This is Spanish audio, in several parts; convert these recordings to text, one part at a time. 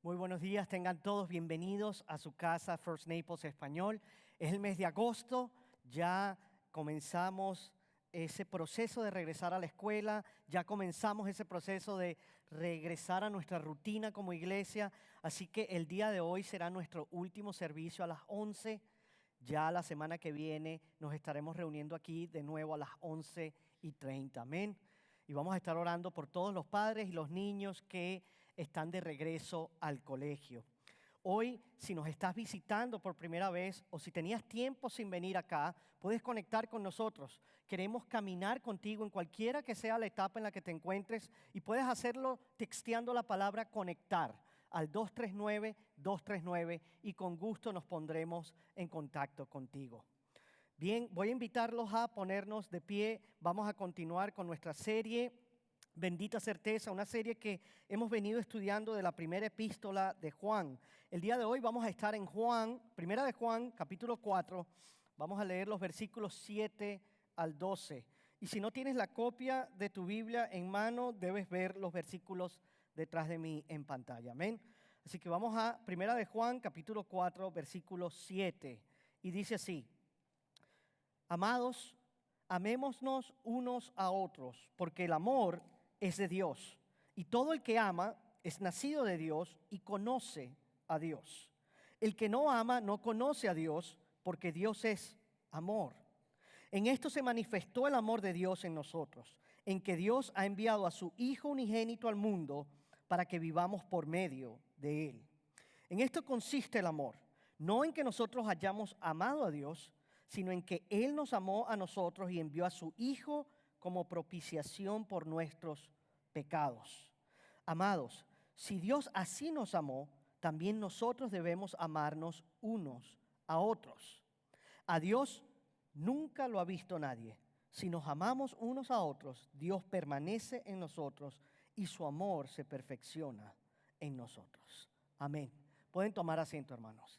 Muy buenos días, tengan todos bienvenidos a su casa First Naples Español. Es el mes de agosto, ya comenzamos ese proceso de regresar a la escuela, ya comenzamos ese proceso de regresar a nuestra rutina como iglesia, así que el día de hoy será nuestro último servicio a las 11. Ya la semana que viene nos estaremos reuniendo aquí de nuevo a las 11:30. Amén. Y vamos a estar orando por todos los padres y los niños que están de regreso al colegio. Hoy, si nos estás visitando por primera vez o si tenías tiempo sin venir acá, puedes conectar con nosotros. Queremos caminar contigo en cualquiera que sea la etapa en la que te encuentres y puedes hacerlo texteando la palabra conectar al 239-239 y con gusto nos pondremos en contacto contigo. Bien, voy a invitarlos a ponernos de pie. Vamos a continuar con nuestra serie Bendita Certeza, una serie que hemos venido estudiando de la primera epístola de Juan. El día de hoy vamos a estar en Primera de Juan, capítulo 4. Vamos a leer los versículos 7 al 12. Y si no tienes la copia de tu Biblia en mano, debes ver los versículos detrás de mí en pantalla. Amén. Así que vamos a Primera de Juan, capítulo 4, versículo 7. Y dice así: Amados, amémonos unos a otros, porque el amor es de Dios, y todo el que ama es nacido de Dios y conoce a Dios. El que no ama no conoce a Dios, porque Dios es amor. En esto se manifestó el amor de Dios en nosotros, en que Dios ha enviado a su Hijo unigénito al mundo para que vivamos por medio de Él. En esto consiste el amor, no en que nosotros hayamos amado a Dios, sino en que Él nos amó a nosotros y envió a su Hijo como propiciación por nuestros pecados. Amados, si Dios así nos amó, también nosotros debemos amarnos unos a otros. A Dios nunca lo ha visto nadie. Si nos amamos unos a otros, Dios permanece en nosotros y su amor se perfecciona en nosotros. Amén. Pueden tomar asiento, hermanos.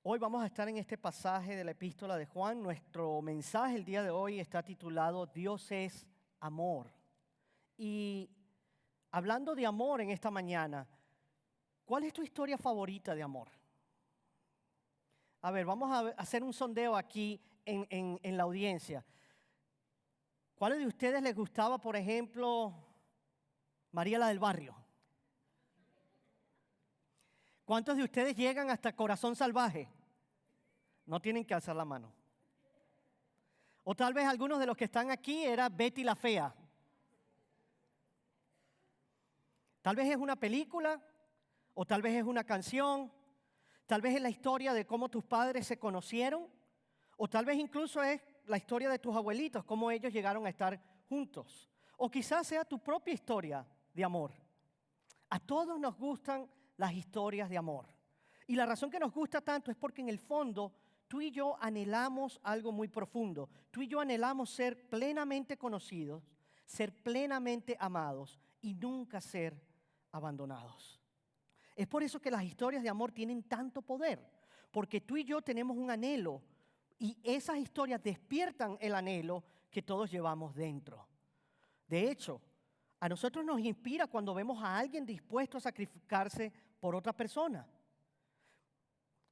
Hoy vamos a estar en este pasaje de la epístola de Juan. Nuestro mensaje el día de hoy está titulado Dios es amor. Y hablando de amor en esta mañana, ¿cuál es tu historia favorita de amor? A ver, vamos a hacer un sondeo aquí en la audiencia. ¿Cuáles de ustedes les gustaba, por ejemplo, María la del Barrio? ¿Cuántos de ustedes llegan hasta Corazón Salvaje? No tienen que alzar la mano. O tal vez algunos de los que están aquí era Betty la Fea. Tal vez es una película, o tal vez es una canción, tal vez es la historia de cómo tus padres se conocieron, o tal vez incluso es la historia de tus abuelitos, cómo ellos llegaron a estar juntos. O quizás sea tu propia historia de amor. A todos nos gustan las historias de amor. Y la razón que nos gusta tanto es porque en el fondo tú y yo anhelamos algo muy profundo. Tú y yo anhelamos ser plenamente conocidos, ser plenamente amados y nunca ser abandonados. Es por eso que las historias de amor tienen tanto poder, porque tú y yo tenemos un anhelo y esas historias despiertan el anhelo que todos llevamos dentro. De hecho, a nosotros nos inspira cuando vemos a alguien dispuesto a sacrificarse por otra persona.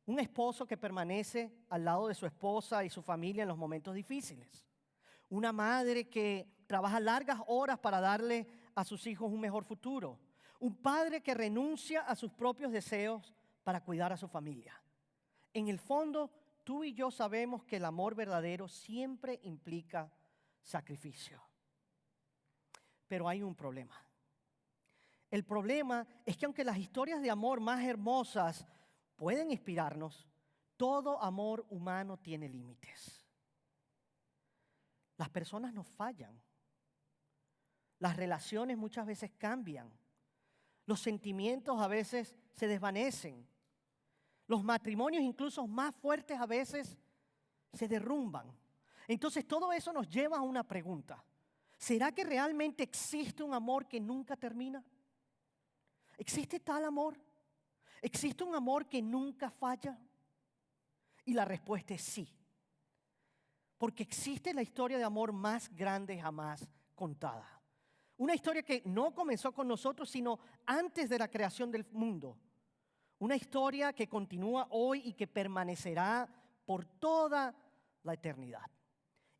Un esposo que permanece al lado de su esposa y su familia en los momentos difíciles. Una madre que trabaja largas horas para darle a sus hijos un mejor futuro. Un padre que renuncia a sus propios deseos para cuidar a su familia. En el fondo, tú y yo sabemos que el amor verdadero siempre implica sacrificio. Pero hay un problema. El problema es que aunque las historias de amor más hermosas pueden inspirarnos, todo amor humano tiene límites. Las personas nos fallan. Las relaciones muchas veces cambian. Los sentimientos a veces se desvanecen. Los matrimonios incluso más fuertes a veces se derrumban. Entonces todo eso nos lleva a una pregunta. ¿Será que realmente existe un amor que nunca termina? ¿Existe tal amor? ¿Existe un amor que nunca falla? Y la respuesta es sí. Porque existe la historia de amor más grande jamás contada. Una historia que no comenzó con nosotros, sino antes de la creación del mundo. Una historia que continúa hoy y que permanecerá por toda la eternidad.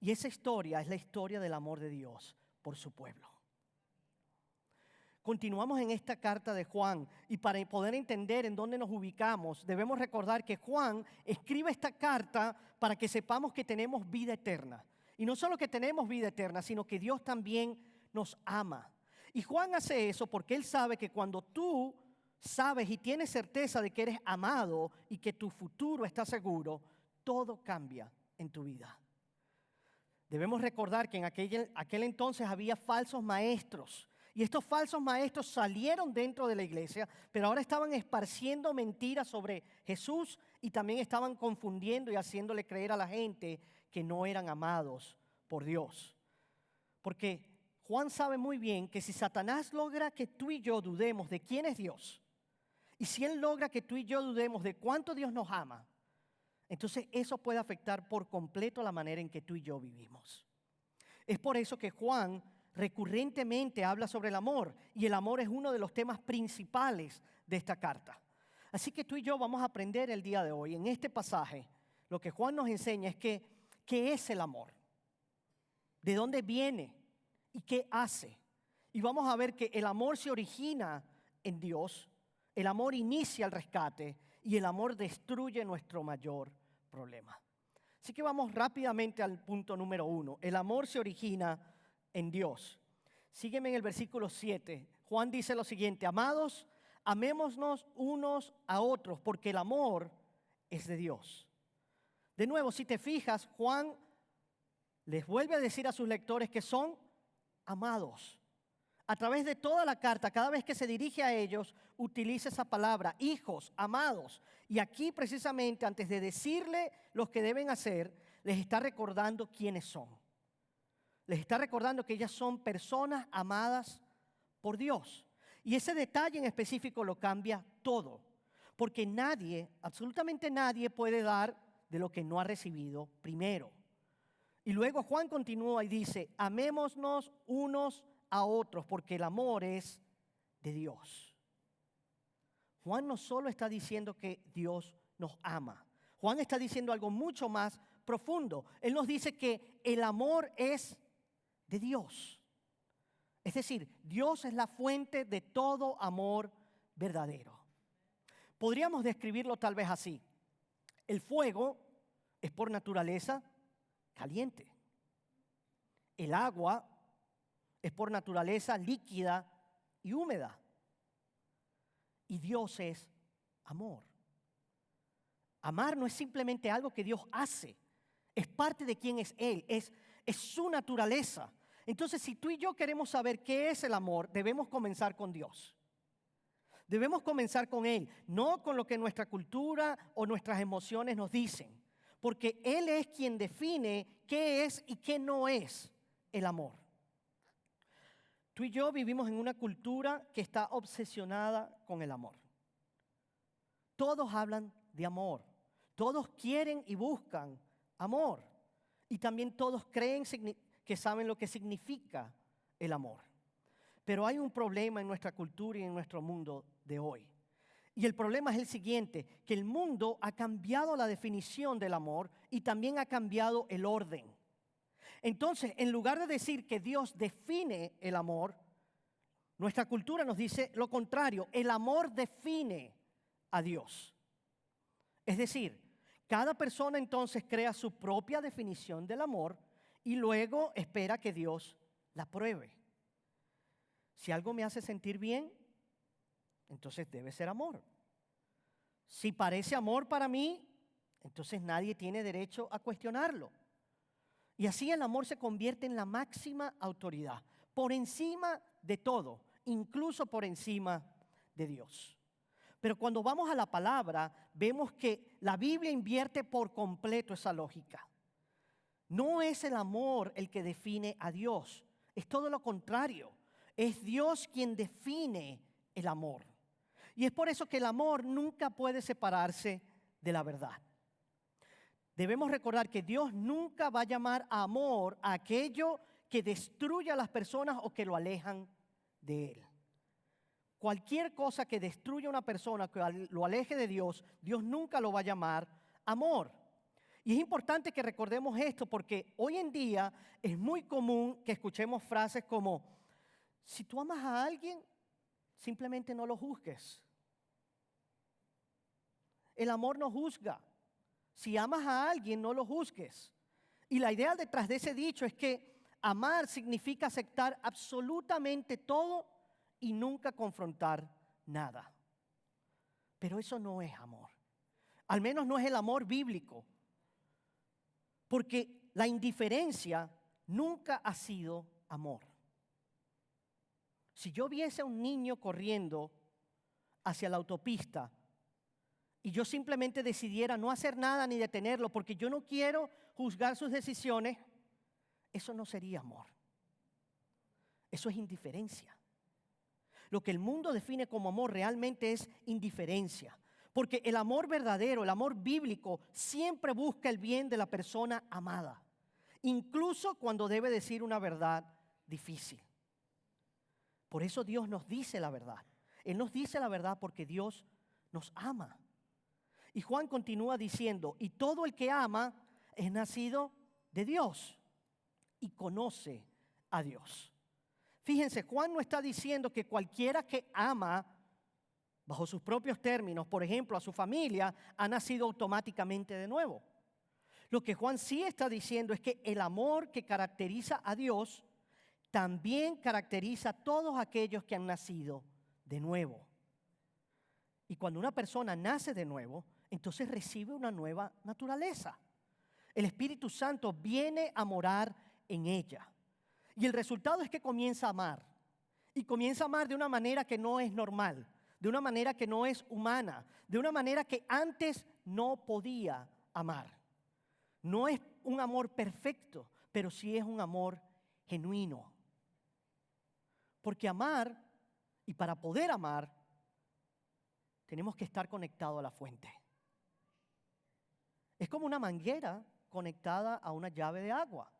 Y esa historia es la historia del amor de Dios por su pueblo. Continuamos en esta carta de Juan y para poder entender en dónde nos ubicamos, debemos recordar que Juan escribe esta carta para que sepamos que tenemos vida eterna. Y no solo que tenemos vida eterna, sino que Dios también nos ama. Y Juan hace eso porque él sabe que cuando tú sabes y tienes certeza de que eres amado y que tu futuro está seguro, todo cambia en tu vida. Debemos recordar que en aquel entonces había falsos maestros. Y estos falsos maestros salieron dentro de la iglesia, pero ahora estaban esparciendo mentiras sobre Jesús y también estaban confundiendo y haciéndole creer a la gente que no eran amados por Dios. Porque Juan sabe muy bien que si Satanás logra que tú y yo dudemos de quién es Dios, y si él logra que tú y yo dudemos de cuánto Dios nos ama, entonces eso puede afectar por completo la manera en que tú y yo vivimos. Es por eso que Juan recurrentemente habla sobre el amor, y el amor es uno de los temas principales de esta carta. Así que tú y yo vamos a aprender el día de hoy, en este pasaje, lo que Juan nos enseña es que, ¿qué es el amor? ¿De dónde viene? ¿Y qué hace? Y vamos a ver que el amor se origina en Dios, el amor inicia el rescate y el amor destruye nuestro mayor problema. Así que vamos rápidamente al punto número 1. El amor se origina en Dios. Sígueme en el versículo 7. Juan dice lo siguiente: amados, amémonos unos a otros, porque el amor es de Dios. De nuevo, si te fijas, Juan les vuelve a decir a sus lectores que son amados. A través de toda la carta, cada vez que se dirige a ellos, utiliza esa palabra, hijos, amados. Y aquí precisamente, antes de decirle lo que deben hacer, les está recordando quiénes son. Les está recordando que ellas son personas amadas por Dios. Y ese detalle en específico lo cambia todo. Porque nadie, absolutamente nadie puede dar de lo que no ha recibido primero. Y luego Juan continúa y dice, amémonos unos a otros, porque el amor es de Dios. Juan no solo está diciendo que Dios nos ama. Juan está diciendo algo mucho más profundo. Él nos dice que el amor es de Dios. Es decir, Dios es la fuente de todo amor verdadero. Podríamos describirlo tal vez así. El fuego es por naturaleza caliente. El agua es por naturaleza líquida y húmeda. Y Dios es amor. Amar no es simplemente algo que Dios hace. Es parte de quién es Él. Es su naturaleza. Entonces, si tú y yo queremos saber qué es el amor, debemos comenzar con Dios. Debemos comenzar con Él, no con lo que nuestra cultura o nuestras emociones nos dicen. Porque Él es quien define qué es y qué no es el amor. Tú y yo vivimos en una cultura que está obsesionada con el amor. Todos hablan de amor. Todos quieren y buscan amor. Y también todos creen que saben lo que significa el amor. Pero hay un problema en nuestra cultura y en nuestro mundo de hoy. Y el problema es el siguiente, que el mundo ha cambiado la definición del amor y también ha cambiado el orden. Entonces, en lugar de decir que Dios define el amor, nuestra cultura nos dice lo contrario, el amor define a Dios. Es decir, cada persona entonces crea su propia definición del amor y luego espera que Dios la pruebe. Si algo me hace sentir bien, entonces debe ser amor. Si parece amor para mí, entonces nadie tiene derecho a cuestionarlo. Y así el amor se convierte en la máxima autoridad, por encima de todo, incluso por encima de Dios. Pero cuando vamos a la palabra, vemos que la Biblia invierte por completo esa lógica. No es el amor el que define a Dios, es todo lo contrario. Es Dios quien define el amor. Y es por eso que el amor nunca puede separarse de la verdad. Debemos recordar que Dios nunca va a llamar amor a aquello que destruye a las personas o que lo alejan de Él. Cualquier cosa que destruya a una persona, que lo aleje de Dios, Dios nunca lo va a llamar amor. Y es importante que recordemos esto porque hoy en día es muy común que escuchemos frases como, si tú amas a alguien, simplemente no lo juzgues. El amor no juzga. Si amas a alguien, no lo juzgues. Y la idea detrás de ese dicho es que amar significa aceptar absolutamente todo y nunca confrontar nada. Pero eso no es amor. Al menos no es el amor bíblico. Porque la indiferencia nunca ha sido amor. Si yo viese a un niño corriendo hacia la autopista y yo simplemente decidiera no hacer nada ni detenerlo porque yo no quiero juzgar sus decisiones, eso no sería amor. Eso es indiferencia. Lo que el mundo define como amor realmente es indiferencia. Porque el amor verdadero, el amor bíblico, siempre busca el bien de la persona amada. Incluso cuando debe decir una verdad difícil. Por eso Dios nos dice la verdad. Él nos dice la verdad porque Dios nos ama. Y Juan continúa diciendo, y todo el que ama es nacido de Dios y conoce a Dios. Fíjense, Juan no está diciendo que cualquiera que ama, bajo sus propios términos, por ejemplo, a su familia, ha nacido automáticamente de nuevo. Lo que Juan sí está diciendo es que el amor que caracteriza a Dios también caracteriza a todos aquellos que han nacido de nuevo. Y cuando una persona nace de nuevo, entonces recibe una nueva naturaleza. El Espíritu Santo viene a morar en ella. Y el resultado es que comienza a amar. Y comienza a amar de una manera que no es normal, de una manera que no es humana, de una manera que antes no podía amar. No es un amor perfecto, pero sí es un amor genuino. Porque amar, y para poder amar, tenemos que estar conectados a la fuente. Es como una manguera conectada a una llave de agua.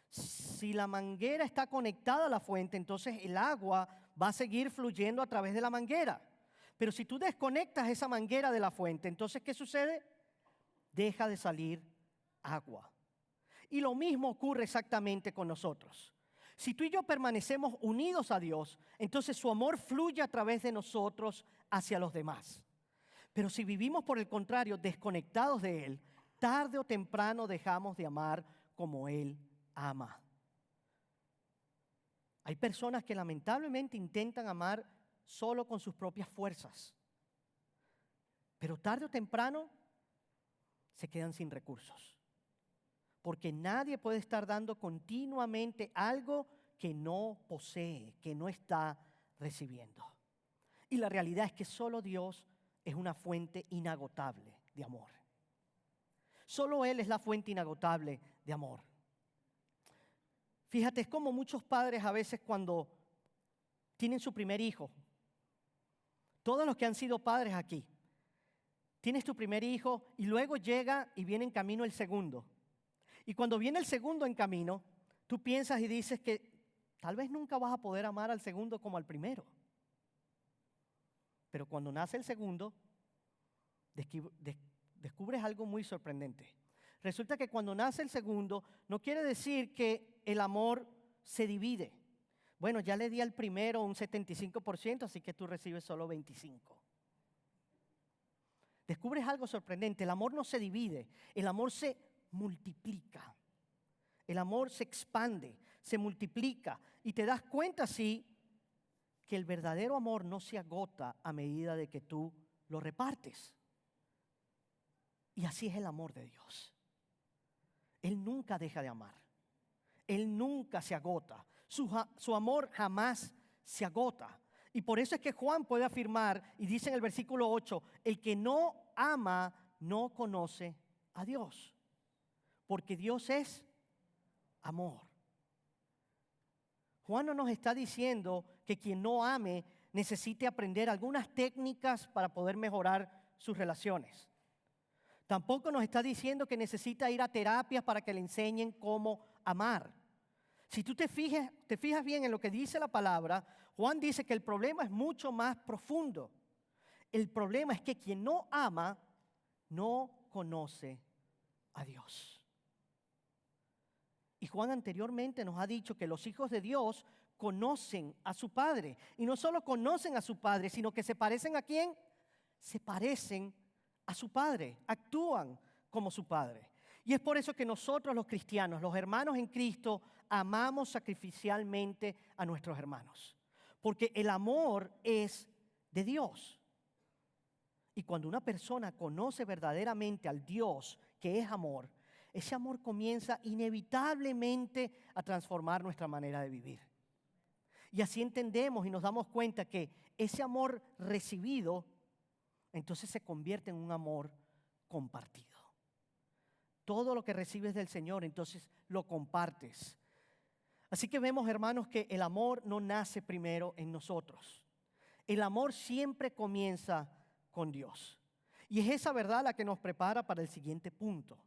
Si la manguera está conectada a la fuente, entonces el agua va a seguir fluyendo a través de la manguera. Pero si tú desconectas esa manguera de la fuente, entonces ¿qué sucede? Deja de salir agua. Y lo mismo ocurre exactamente con nosotros. Si tú y yo permanecemos unidos a Dios, entonces su amor fluye a través de nosotros hacia los demás. Pero si vivimos por el contrario desconectados de Él, tarde o temprano dejamos de amar como Él ama. Hay personas que lamentablemente intentan amar solo con sus propias fuerzas, pero tarde o temprano se quedan sin recursos, porque nadie puede estar dando continuamente algo que no posee, que no está recibiendo. Y la realidad es que solo Dios es una fuente inagotable de amor. Solo Él es la fuente inagotable de amor. Fíjate, es como muchos padres a veces cuando tienen su primer hijo. Todos los que han sido padres aquí, tienes tu primer hijo y luego llega y viene en camino el segundo. Y cuando viene el segundo en camino, tú piensas y dices que tal vez nunca vas a poder amar al segundo como al primero. Pero cuando nace el segundo, descubres algo muy sorprendente. Resulta que cuando nace el segundo, no quiere decir que el amor se divide. Bueno, ya le di al primero un 75%, así que tú recibes solo 25%. Descubres algo sorprendente. El amor no se divide, el amor se multiplica. El amor se expande, se multiplica. Y te das cuenta así que el verdadero amor no se agota a medida de que tú lo repartes. Y así es el amor de Dios. Él nunca deja de amar. Él nunca se agota. Su amor jamás se agota. Y por eso es que Juan puede afirmar, y dice en el versículo 8, el que no ama no conoce a Dios. Porque Dios es amor. Juan no nos está diciendo que quien no ame necesite aprender algunas técnicas para poder mejorar sus relaciones. Tampoco nos está diciendo que necesita ir a terapias para que le enseñen cómo amar. Si tú te fijas bien en lo que dice la palabra, Juan dice que el problema es mucho más profundo. El problema es que quien no ama no conoce a Dios. Y Juan anteriormente nos ha dicho que los hijos de Dios conocen a su Padre. Y no solo conocen a su Padre, sino que se parecen ¿a quién? Se parecen a su Padre, actúan como su Padre. Y es por eso que nosotros los cristianos, los hermanos en Cristo, amamos sacrificialmente a nuestros hermanos. Porque el amor es de Dios. Y cuando una persona conoce verdaderamente al Dios que es amor, ese amor comienza inevitablemente a transformar nuestra manera de vivir. Y así entendemos y nos damos cuenta que ese amor recibido, entonces se convierte en un amor compartido. Todo lo que recibes del Señor, entonces lo compartes. Así que vemos, hermanos, que el amor no nace primero en nosotros. El amor siempre comienza con Dios. Y es esa verdad la que nos prepara para el siguiente punto.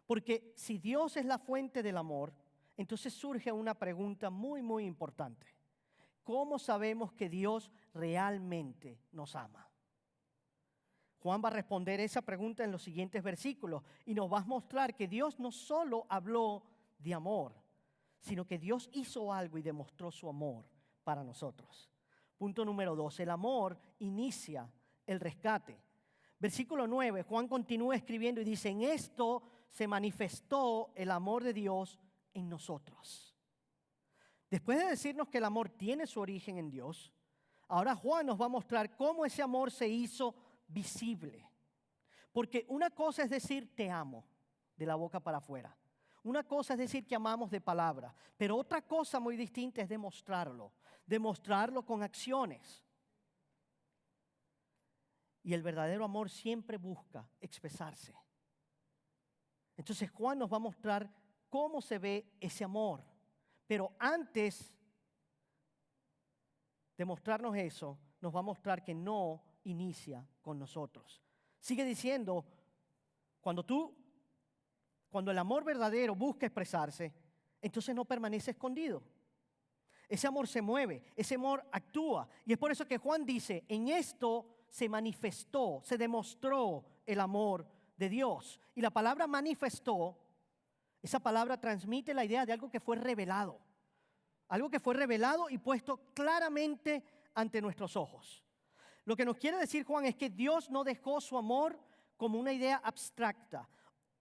Porque si Dios es la fuente del amor, entonces surge una pregunta muy, muy importante. ¿Cómo sabemos que Dios realmente nos ama? Juan va a responder esa pregunta en los siguientes versículos y nos va a mostrar que Dios no solo habló de amor, sino que Dios hizo algo y demostró su amor para nosotros. Punto número 2, el amor inicia el rescate. Versículo 9, Juan continúa escribiendo y dice, en esto se manifestó el amor de Dios en nosotros. Después de decirnos que el amor tiene su origen en Dios, ahora Juan nos va a mostrar cómo ese amor se hizo visible. Porque una cosa es decir te amo de la boca para afuera. Una cosa es decir que amamos de palabra. Pero otra cosa muy distinta es demostrarlo con acciones. Y el verdadero amor siempre busca expresarse. Entonces Juan nos va a mostrar cómo se ve ese amor. Pero antes de mostrarnos eso, nos va a mostrar que no inicia con nosotros. Sigue diciendo, cuando el amor verdadero busca expresarse, entonces no permanece escondido. Ese amor se mueve, ese amor actúa. Y es por eso que Juan dice, en esto se manifestó, se demostró el amor de Dios. Y la palabra manifestó, esa palabra transmite la idea de algo que fue revelado. Algo que fue revelado y puesto claramente ante nuestros ojos. Lo que nos quiere decir Juan es que Dios no dejó su amor como una idea abstracta.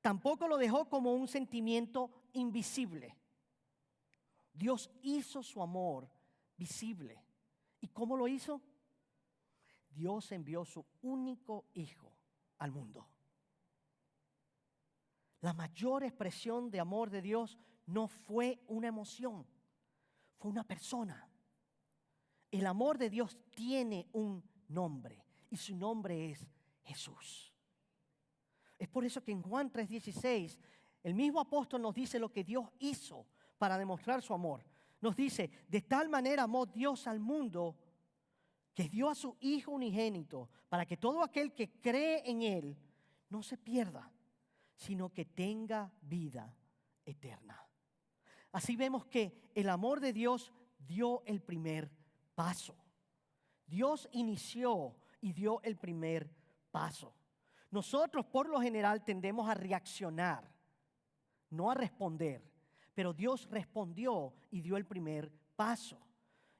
Tampoco lo dejó como un sentimiento invisible. Dios hizo su amor visible. ¿Y cómo lo hizo? Dios envió su único hijo al mundo. La mayor expresión de amor de Dios no fue una emoción, fue una persona. El amor de Dios tiene un nombre y su nombre es Jesús. Es por eso que en Juan 3:16 el mismo apóstol nos dice lo que Dios hizo para demostrar su amor. Nos dice, de tal manera amó Dios al mundo que dio a su Hijo unigénito para que todo aquel que cree en Él no se pierda, sino que tenga vida eterna. Así vemos que el amor de Dios dio el primer paso. Dios inició y dio el primer paso. Nosotros por lo general tendemos a reaccionar, no a responder, pero Dios respondió y dio el primer paso.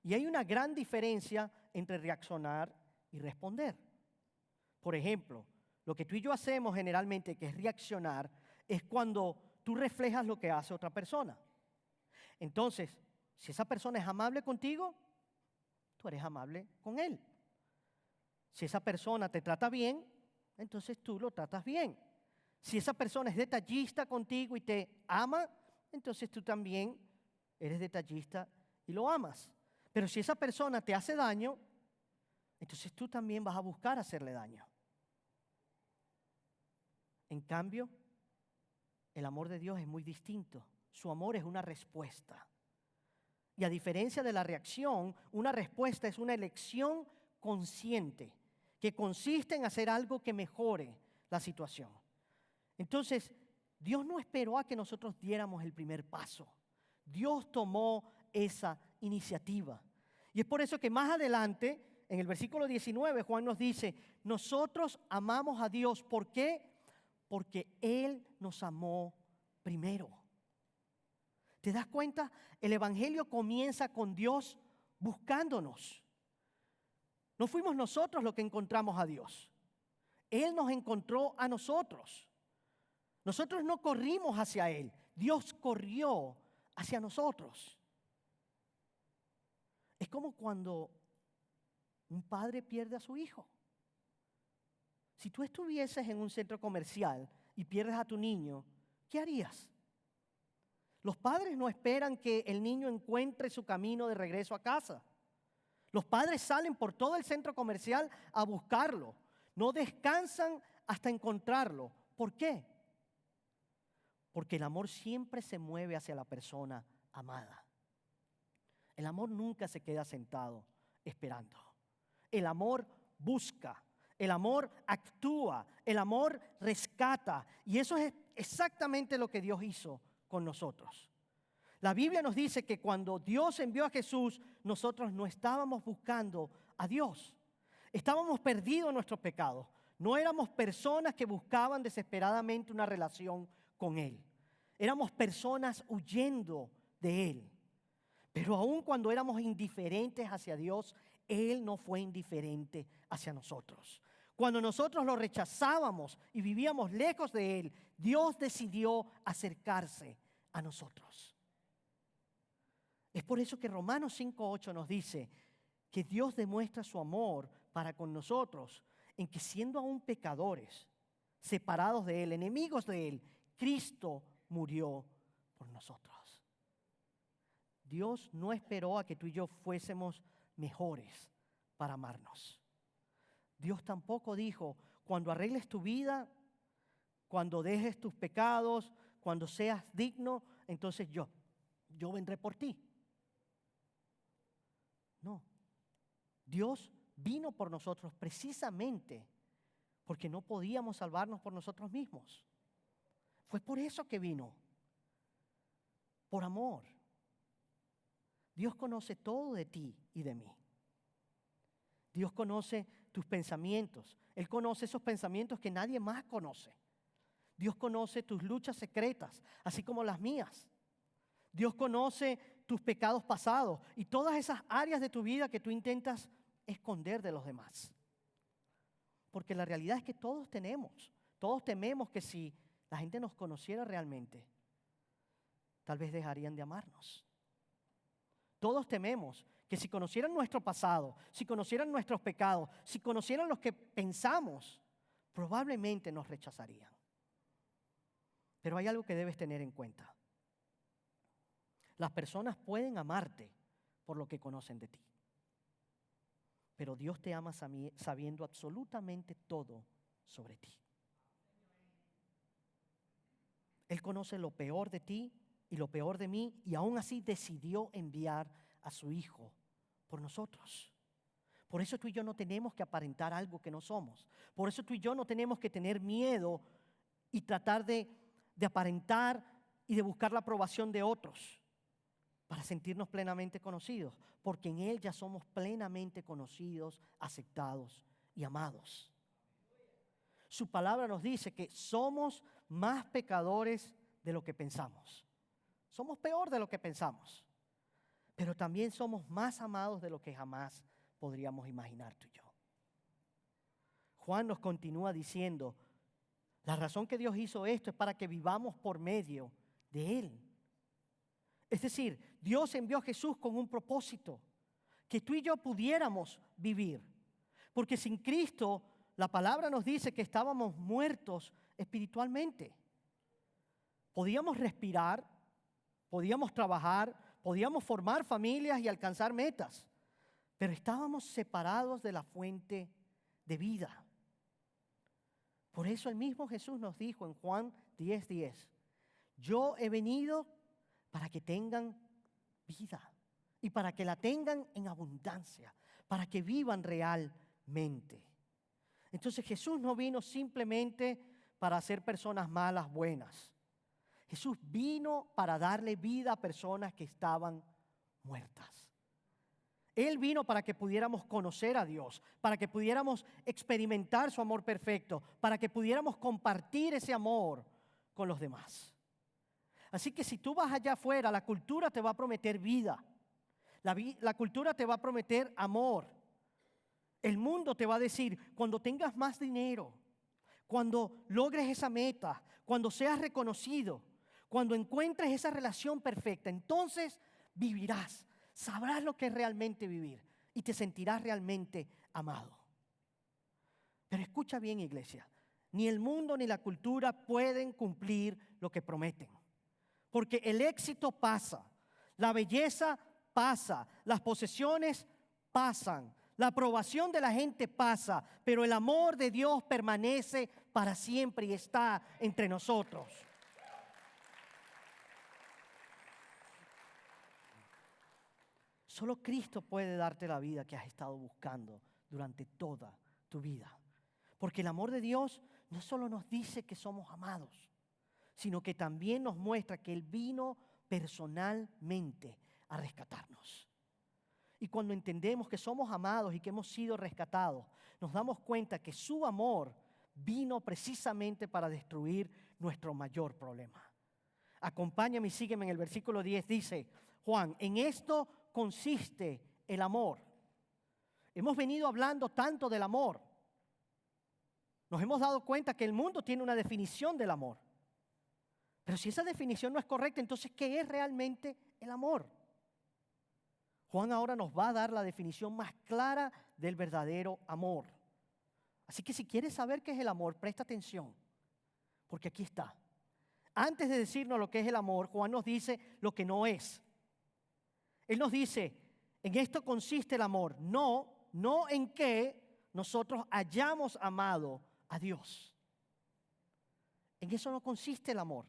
Y hay una gran diferencia entre reaccionar y responder. Por ejemplo, lo que tú y yo hacemos generalmente, que es reaccionar, es cuando tú reflejas lo que hace otra persona. Entonces, si esa persona es amable contigo, tú eres amable con él. Si esa persona te trata bien, entonces tú lo tratas bien. Si esa persona es detallista contigo y te ama, entonces tú también eres detallista y lo amas. Pero si esa persona te hace daño, entonces tú también vas a buscar hacerle daño. En cambio, el amor de Dios es muy distinto. Su amor es una respuesta. Y a diferencia de la reacción, una respuesta es una elección consciente que consiste en hacer algo que mejore la situación. Entonces, Dios no esperó a que nosotros diéramos el primer paso. Dios tomó esa iniciativa. Y es por eso que más adelante, en el versículo 19, Juan nos dice, nosotros amamos a Dios. ¿Por qué? Porque Él nos amó primero. ¿Te das cuenta? El Evangelio comienza con Dios buscándonos. No fuimos nosotros los que encontramos a Dios. Él nos encontró a nosotros. Nosotros no corrimos hacia Él. Dios corrió hacia nosotros. Es como cuando un padre pierde a su hijo. Si tú estuvieses en un centro comercial y pierdes a tu niño, ¿qué harías? Los padres no esperan que el niño encuentre su camino de regreso a casa. Los padres salen por todo el centro comercial a buscarlo. No descansan hasta encontrarlo. ¿Por qué? Porque el amor siempre se mueve hacia la persona amada. El amor nunca se queda sentado esperando. El amor busca, el amor actúa, el amor rescata. Y eso es exactamente lo que Dios hizo con nosotros. La Biblia nos dice que cuando Dios envió a Jesús, nosotros no estábamos buscando a Dios. Estábamos perdidos en nuestros pecados. No éramos personas que buscaban desesperadamente una relación con Él. Éramos personas huyendo de Él. Pero aun cuando éramos indiferentes hacia Dios, Él no fue indiferente hacia nosotros. Cuando nosotros lo rechazábamos y vivíamos lejos de Él, Dios decidió acercarse a nosotros. Es por eso que Romanos 5:8 nos dice que Dios demuestra su amor para con nosotros en que siendo aún pecadores, separados de Él, enemigos de Él, Cristo murió por nosotros. Dios no esperó a que tú y yo fuésemos mejores para amarnos. Dios tampoco dijo, cuando arregles tu vida, cuando dejes tus pecados, cuando seas digno, entonces yo vendré por ti. No. Dios vino por nosotros precisamente porque no podíamos salvarnos por nosotros mismos. Fue por eso que vino. Por amor. Dios conoce todo de ti y de mí. Dios conoce tus pensamientos. Él conoce esos pensamientos que nadie más conoce. Dios conoce tus luchas secretas, así como las mías. Dios conoce tus pecados pasados y todas esas áreas de tu vida que tú intentas esconder de los demás. Porque la realidad es que todos tememos que si la gente nos conociera realmente, tal vez dejarían de amarnos. Todos tememos que si conocieran nuestro pasado, si conocieran nuestros pecados, si conocieran los que pensamos, probablemente nos rechazarían. Pero hay algo que debes tener en cuenta. Las personas pueden amarte por lo que conocen de ti. Pero Dios te ama sabiendo absolutamente todo sobre ti. Él conoce lo peor de ti y lo peor de mí, y aún así decidió enviar a su Hijo por nosotros. Por eso tú y yo no tenemos que aparentar algo que no somos. Por eso tú y yo no tenemos que tener miedo y tratar de aparentar y de buscar la aprobación de otros para sentirnos plenamente conocidos, porque en Él ya somos plenamente conocidos, aceptados y amados. Su palabra nos dice que somos más pecadores de lo que pensamos. Somos peor de lo que pensamos, pero también somos más amados de lo que jamás podríamos imaginar tú y yo. Juan nos continúa diciendo, la razón que Dios hizo esto es para que vivamos por medio de Él. Es decir, Dios envió a Jesús con un propósito, que tú y yo pudiéramos vivir. Porque sin Cristo, la palabra nos dice que estábamos muertos espiritualmente. Podíamos respirar, podíamos trabajar, podíamos formar familias y alcanzar metas, pero estábamos separados de la fuente de vida. Por eso el mismo Jesús nos dijo en Juan 10:10, yo he venido para que tengan vida y para que la tengan en abundancia, para que vivan realmente. Entonces Jesús no vino simplemente para hacer personas malas buenas. Jesús vino para darle vida a personas que estaban muertas. Él vino para que pudiéramos conocer a Dios, para que pudiéramos experimentar su amor perfecto, para que pudiéramos compartir ese amor con los demás. Así que si tú vas allá afuera, la cultura te va a prometer vida. La cultura te va a prometer amor. El mundo te va a decir, cuando tengas más dinero, cuando logres esa meta, cuando seas reconocido, cuando encuentres esa relación perfecta, entonces vivirás. Sabrás lo que es realmente vivir y te sentirás realmente amado. Pero escucha bien, iglesia, ni el mundo ni la cultura pueden cumplir lo que prometen. Porque el éxito pasa, la belleza pasa, las posesiones pasan, la aprobación de la gente pasa, pero el amor de Dios permanece para siempre y está entre nosotros. Solo Cristo puede darte la vida que has estado buscando durante toda tu vida. Porque el amor de Dios no solo nos dice que somos amados, sino que también nos muestra que Él vino personalmente a rescatarnos. Y cuando entendemos que somos amados y que hemos sido rescatados, nos damos cuenta que su amor vino precisamente para destruir nuestro mayor problema. Acompáñame y sígueme en el versículo 10, dice Juan, en esto consiste el amor. Hemos venido hablando tanto del amor. Nos hemos dado cuenta que el mundo tiene una definición del amor. Pero si esa definición no es correcta, entonces, ¿qué es realmente el amor? Juan ahora nos va a dar la definición más clara del verdadero amor. Así que si quieres saber qué es el amor, presta atención, porque aquí está. Antes de decirnos lo que es el amor, Juan nos dice lo que no es. Él nos dice, en esto consiste el amor, no en que nosotros hayamos amado a Dios. En eso no consiste el amor.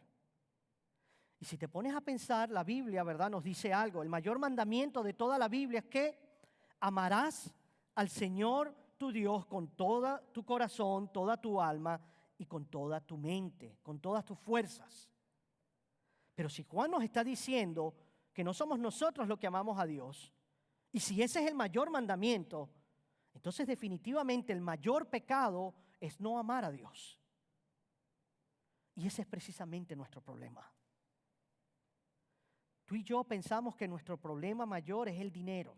Y si te pones a pensar, la Biblia, ¿verdad?, nos dice algo. El mayor mandamiento de toda la Biblia es que amarás al Señor tu Dios con todo tu corazón, toda tu alma y con toda tu mente, con todas tus fuerzas. Pero si Juan nos está diciendo que no somos nosotros los que amamos a Dios, y si ese es el mayor mandamiento, entonces definitivamente el mayor pecado es no amar a Dios. Y ese es precisamente nuestro problema. Tú y yo pensamos que nuestro problema mayor es el dinero,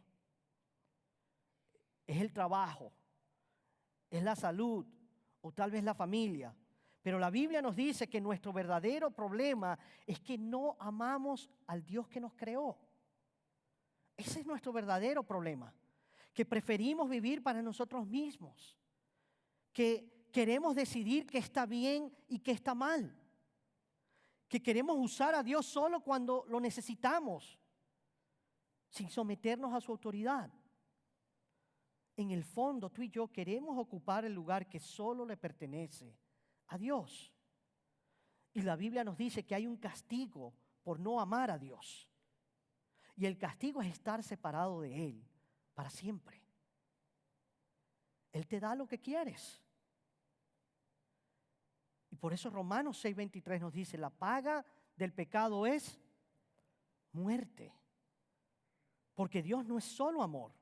es el trabajo, es la salud o tal vez la familia. Pero la Biblia nos dice que nuestro verdadero problema es que no amamos al Dios que nos creó. Ese es nuestro verdadero problema, que preferimos vivir para nosotros mismos, que queremos decidir qué está bien y qué está mal, que queremos usar a Dios solo cuando lo necesitamos, sin someternos a su autoridad. En el fondo, tú y yo queremos ocupar el lugar que solo le pertenece a Dios. Y la Biblia nos dice que hay un castigo por no amar a Dios. Y el castigo es estar separado de Él para siempre. Él te da lo que quieres. Y por eso Romanos 6:23 nos dice, la paga del pecado es muerte. Porque Dios no es solo amor.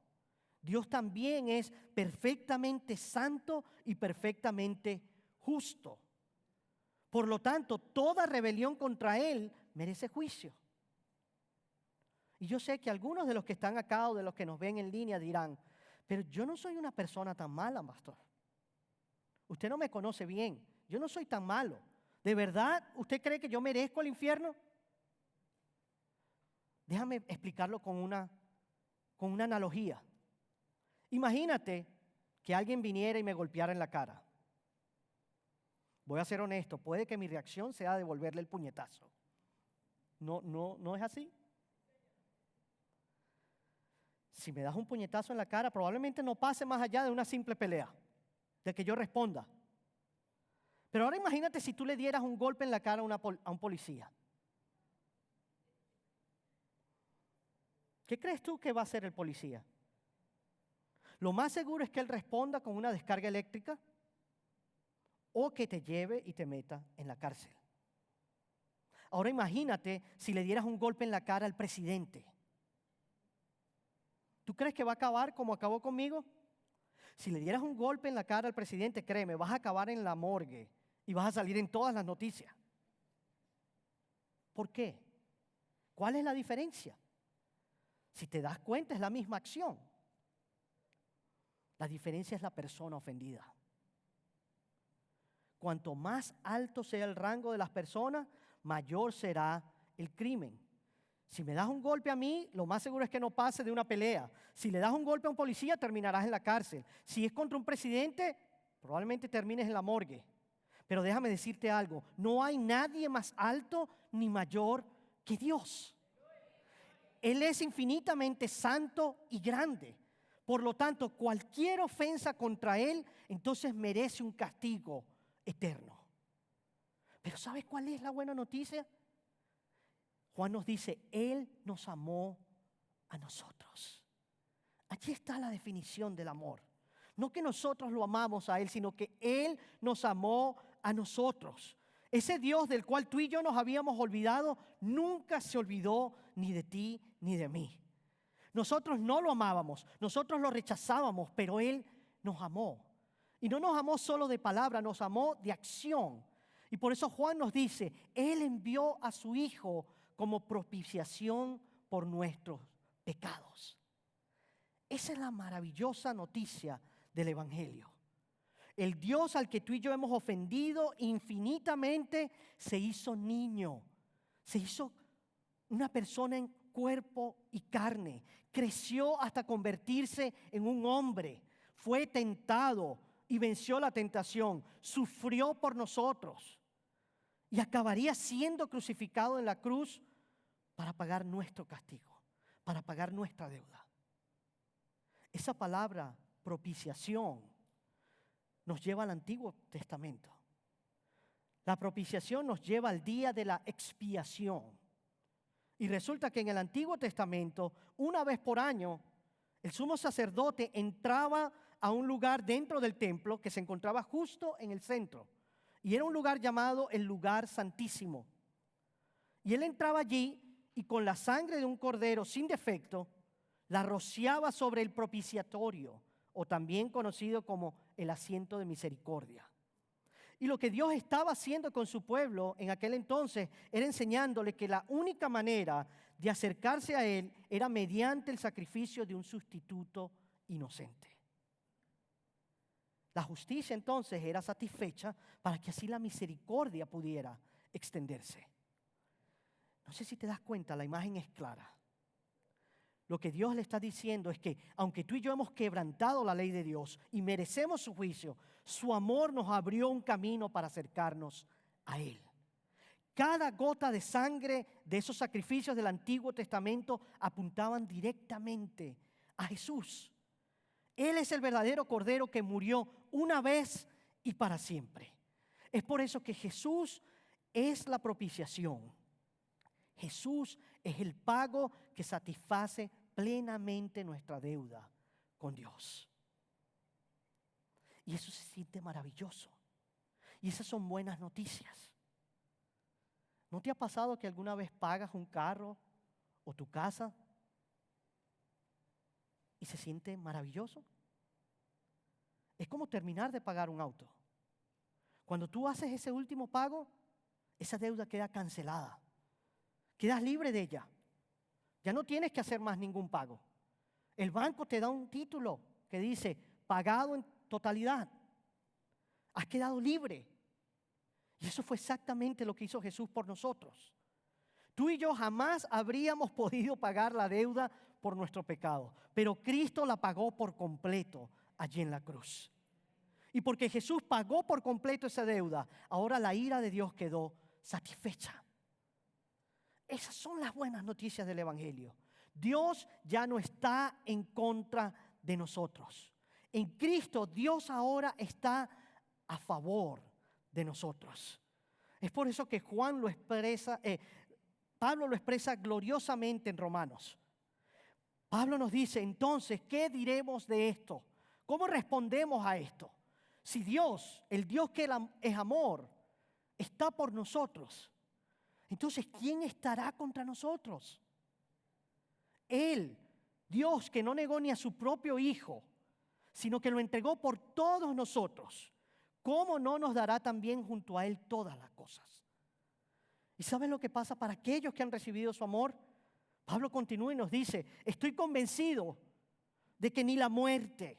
Dios también es perfectamente santo y perfectamente justo. Por lo tanto, toda rebelión contra Él merece juicio. Y yo sé que algunos de los que están acá o de los que nos ven en línea dirán, pero yo no soy una persona tan mala, pastor. Usted no me conoce bien. Yo no soy tan malo. ¿De verdad usted cree que yo merezco el infierno? Déjame explicarlo con una analogía. Imagínate que alguien viniera y me golpeara en la cara. Voy a ser honesto, puede que mi reacción sea devolverle el puñetazo. ¿No es así? Si me das un puñetazo en la cara, probablemente no pase más allá de una simple pelea, de que yo responda. Pero ahora imagínate si tú le dieras un golpe en la cara a un policía. ¿Qué crees tú que va a hacer el policía? Lo más seguro es que él responda con una descarga eléctrica o que te lleve y te meta en la cárcel. Ahora imagínate si le dieras un golpe en la cara al presidente. ¿Tú crees que va a acabar como acabó conmigo? Si le dieras un golpe en la cara al presidente, créeme, vas a acabar en la morgue y vas a salir en todas las noticias. ¿Por qué? ¿Cuál es la diferencia? Si te das cuenta, es la misma acción. La diferencia es la persona ofendida. Cuanto más alto sea el rango de las personas, mayor será el crimen. Si me das un golpe a mí, lo más seguro es que no pase de una pelea. Si le das un golpe a un policía, terminarás en la cárcel. Si es contra un presidente, probablemente termines en la morgue. Pero déjame decirte algo, no hay nadie más alto ni mayor que Dios. Él es infinitamente santo y grande. Por lo tanto, cualquier ofensa contra Él, entonces merece un castigo eterno. Pero ¿sabes cuál es la buena noticia? Juan nos dice, Él nos amó a nosotros. Aquí está la definición del amor. No que nosotros lo amamos a Él, sino que Él nos amó a nosotros. Ese Dios del cual tú y yo nos habíamos olvidado, nunca se olvidó ni de ti ni de mí. Nosotros no lo amábamos, nosotros lo rechazábamos, pero Él nos amó. Y no nos amó solo de palabra, nos amó de acción. Y por eso Juan nos dice, Él envió a su Hijo como propiciación por nuestros pecados. Esa es la maravillosa noticia del Evangelio. El Dios al que tú y yo hemos ofendido infinitamente se hizo niño, se hizo una persona en cuerpo y carne, creció hasta convertirse en un hombre, fue tentado y venció la tentación, sufrió por nosotros y acabaría siendo crucificado en la cruz para pagar nuestro castigo, para pagar nuestra deuda. Esa palabra propiciación nos lleva al Antiguo Testamento. La propiciación nos lleva al día de la expiación. Y resulta que en el Antiguo Testamento, una vez por año, el sumo sacerdote entraba a un lugar dentro del templo que se encontraba justo en el centro. Y era un lugar llamado el lugar santísimo. Y él entraba allí y con la sangre de un cordero sin defecto, la rociaba sobre el propiciatorio, o también conocido como el asiento de misericordia. Y lo que Dios estaba haciendo con su pueblo en aquel entonces era enseñándole que la única manera de acercarse a Él era mediante el sacrificio de un sustituto inocente. La justicia entonces era satisfecha para que así la misericordia pudiera extenderse. No sé si te das cuenta, la imagen es clara. Lo que Dios le está diciendo es que aunque tú y yo hemos quebrantado la ley de Dios y merecemos su juicio, su amor nos abrió un camino para acercarnos a Él. Cada gota de sangre de esos sacrificios del Antiguo Testamento apuntaban directamente a Jesús. Él es el verdadero Cordero que murió una vez y para siempre. Es por eso que Jesús es la propiciación. Jesús es el pago que satisface plenamente nuestra deuda con Dios. Y eso se siente maravilloso. Y esas son buenas noticias. ¿No te ha pasado que alguna vez pagas un carro o tu casa y se siente maravilloso? Es como terminar de pagar un auto. Cuando tú haces ese último pago, esa deuda queda cancelada. Quedas libre de ella. Ya no tienes que hacer más ningún pago. El banco te da un título que dice pagado en totalidad. Has quedado libre. Y eso fue exactamente lo que hizo Jesús por nosotros. Tú y yo jamás habríamos podido pagar la deuda por nuestro pecado, pero Cristo la pagó por completo allí en la cruz. Y porque Jesús pagó por completo esa deuda, ahora la ira de Dios quedó satisfecha. Esas son las buenas noticias del Evangelio. Dios ya no está en contra de nosotros. En Cristo Dios ahora está a favor de nosotros. Es por eso que Pablo lo expresa gloriosamente en Romanos. Pablo nos dice, entonces, ¿qué diremos de esto? ¿Cómo respondemos a esto? Si Dios, el Dios que es amor, está por nosotros, Entonces, ¿quién estará contra nosotros? Él, Dios, que no negó ni a su propio Hijo, sino que lo entregó por todos nosotros, ¿cómo no nos dará también junto a Él todas las cosas? ¿Y sabes lo que pasa para aquellos que han recibido su amor? Pablo continúa y nos dice, estoy convencido de que ni la muerte,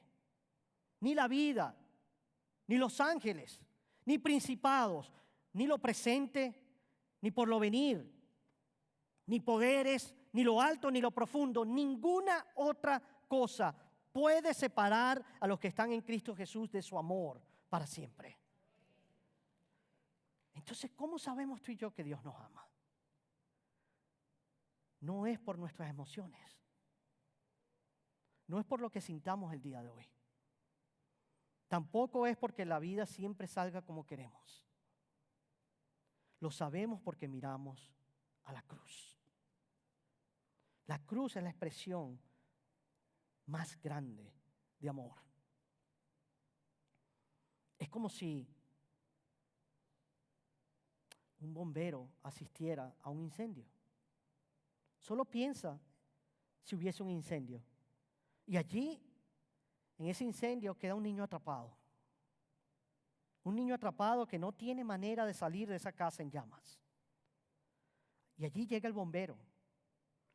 ni la vida, ni los ángeles, ni principados, ni lo presente, ni por lo venir, ni poderes, ni lo alto, ni lo profundo, ninguna otra cosa puede separar a los que están en Cristo Jesús de su amor para siempre. Entonces, ¿cómo sabemos tú y yo que Dios nos ama? No es por nuestras emociones. No es por lo que sintamos el día de hoy. Tampoco es porque la vida siempre salga como queremos. Lo sabemos porque miramos a la cruz. La cruz es la expresión más grande de amor. Es como si un bombero asistiera a un incendio. Solo piensa si hubiese un incendio. Y allí, en ese incendio, queda un niño atrapado. Un niño atrapado que no tiene manera de salir de esa casa en llamas. Y allí llega el bombero,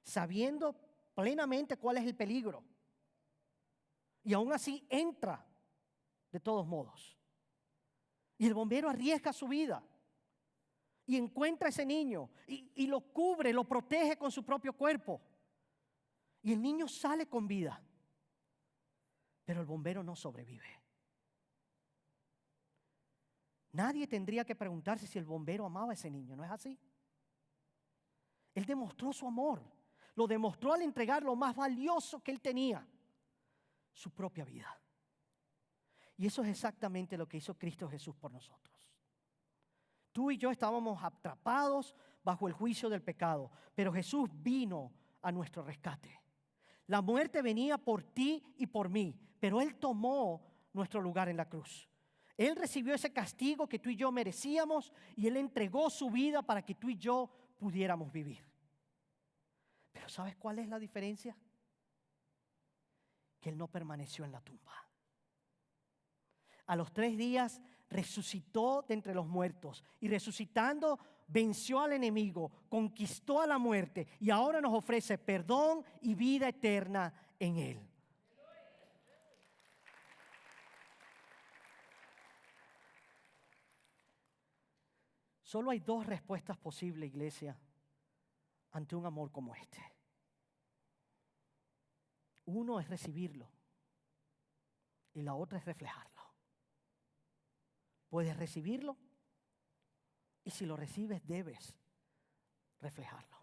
sabiendo plenamente cuál es el peligro. Y aún así entra de todos modos. Y el bombero arriesga su vida. Y encuentra a ese niño y lo cubre, lo protege con su propio cuerpo. Y el niño sale con vida. Pero el bombero no sobrevive. Nadie tendría que preguntarse si el bombero amaba a ese niño, ¿no es así? Él demostró su amor. Lo demostró al entregar lo más valioso que él tenía, su propia vida. Y eso es exactamente lo que hizo Cristo Jesús por nosotros. Tú y yo estábamos atrapados bajo el juicio del pecado, pero Jesús vino a nuestro rescate. La muerte venía por ti y por mí, pero Él tomó nuestro lugar en la cruz. Él recibió ese castigo que tú y yo merecíamos y Él entregó su vida para que tú y yo pudiéramos vivir. Pero ¿sabes cuál es la diferencia? Que Él no permaneció en la tumba. A los 3 días resucitó de entre los muertos y resucitando venció al enemigo, conquistó a la muerte y ahora nos ofrece perdón y vida eterna en Él. Solo hay 2 respuestas posibles, iglesia, ante un amor como este. Uno es recibirlo y la otra es reflejarlo. Puedes recibirlo y si lo recibes debes reflejarlo.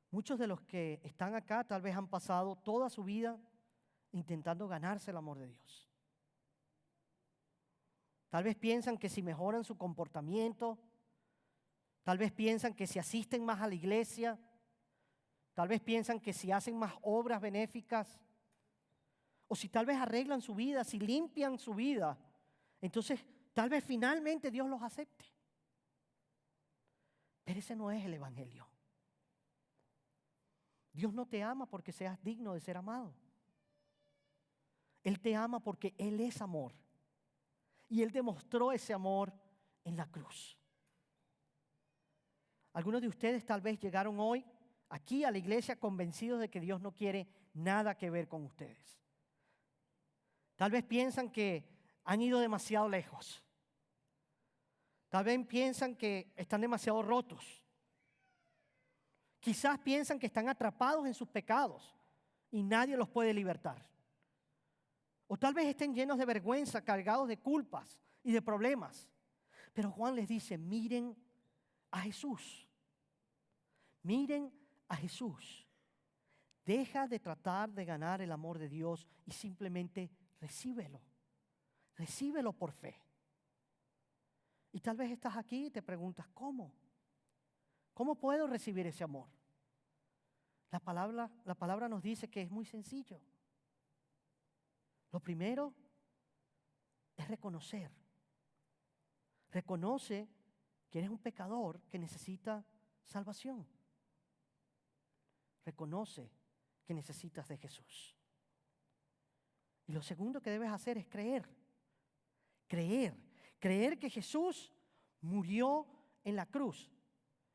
Muchos de los que están acá tal vez han pasado toda su vida intentando ganarse el amor de Dios. Tal vez piensan que si mejoran su comportamiento, tal vez piensan que si asisten más a la iglesia, tal vez piensan que si hacen más obras benéficas, o si tal vez arreglan su vida, si limpian su vida, entonces tal vez finalmente Dios los acepte. Pero ese no es el evangelio. Dios no te ama porque seas digno de ser amado. Él te ama porque Él es amor. Y Él demostró ese amor en la cruz. Algunos de ustedes tal vez llegaron hoy aquí a la iglesia convencidos de que Dios no quiere nada que ver con ustedes. Tal vez piensan que han ido demasiado lejos. Tal vez piensan que están demasiado rotos. Quizás piensan que están atrapados en sus pecados y nadie los puede libertar. O tal vez estén llenos de vergüenza, cargados de culpas y de problemas. Pero Juan les dice, miren a Jesús. Miren a Jesús. Deja de tratar de ganar el amor de Dios y simplemente recíbelo. Recíbelo por fe. Y tal vez estás aquí y te preguntas, ¿cómo? ¿Cómo puedo recibir ese amor? La palabra nos dice que es muy sencillo. Lo primero es reconocer. Reconoce que eres un pecador que necesita salvación. Reconoce que necesitas de Jesús. Y lo segundo que debes hacer es creer. Creer que Jesús murió en la cruz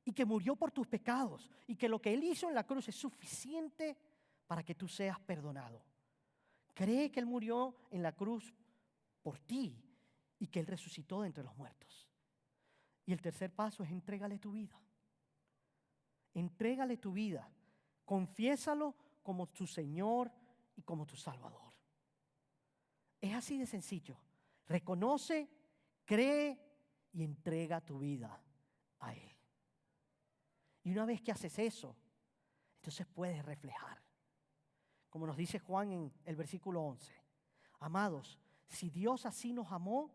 y que murió por tus pecados y que lo que Él hizo en la cruz es suficiente para que tú seas perdonado. Cree que Él murió en la cruz por ti y que Él resucitó de entre los muertos. Y el tercer paso es entrégale tu vida. Entrégale tu vida. Confiésalo como tu Señor y como tu Salvador. Es así de sencillo. Reconoce, cree y entrega tu vida a Él. Y una vez que haces eso, entonces puedes reflejar. Como nos dice Juan en el versículo 11. Amados, si Dios así nos amó,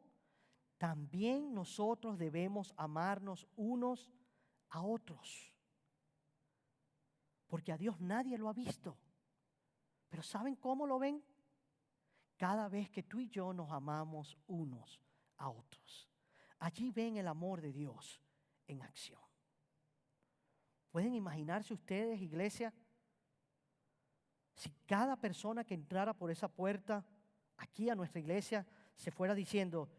también nosotros debemos amarnos unos a otros. Porque a Dios nadie lo ha visto. Pero ¿saben cómo lo ven? Cada vez que tú y yo nos amamos unos a otros. Allí ven el amor de Dios en acción. ¿Pueden imaginarse ustedes, iglesia, si cada persona que entrara por esa puerta aquí a nuestra iglesia se fuera diciendo: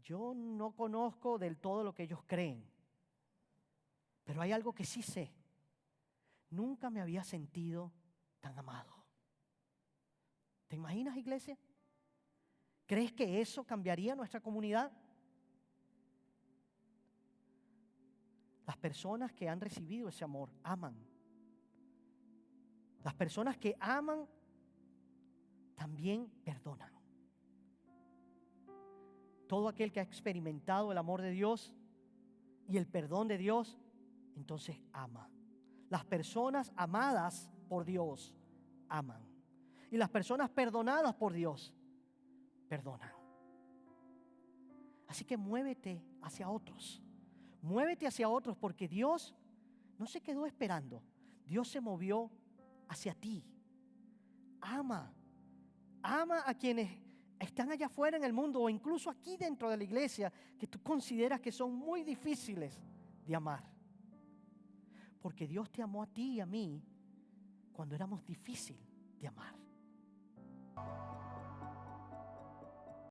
yo no conozco del todo lo que ellos creen, pero hay algo que sí sé. Nunca me había sentido tan amado. ¿Te imaginas, iglesia? ¿Crees que eso cambiaría nuestra comunidad? Las personas que han recibido ese amor aman. Las personas que aman también perdonan. Todo aquel que ha experimentado el amor de Dios y el perdón de Dios, entonces ama. Las personas amadas por Dios aman. Y las personas perdonadas por Dios perdonan. Así que muévete hacia otros. Muévete hacia otros porque Dios no se quedó esperando. Dios se movió hacia ti. Ama a quienes están allá afuera en el mundo o incluso aquí dentro de la iglesia que tú consideras que son muy difíciles de amar. Porque Dios te amó a ti y a mí cuando éramos difíciles de amar.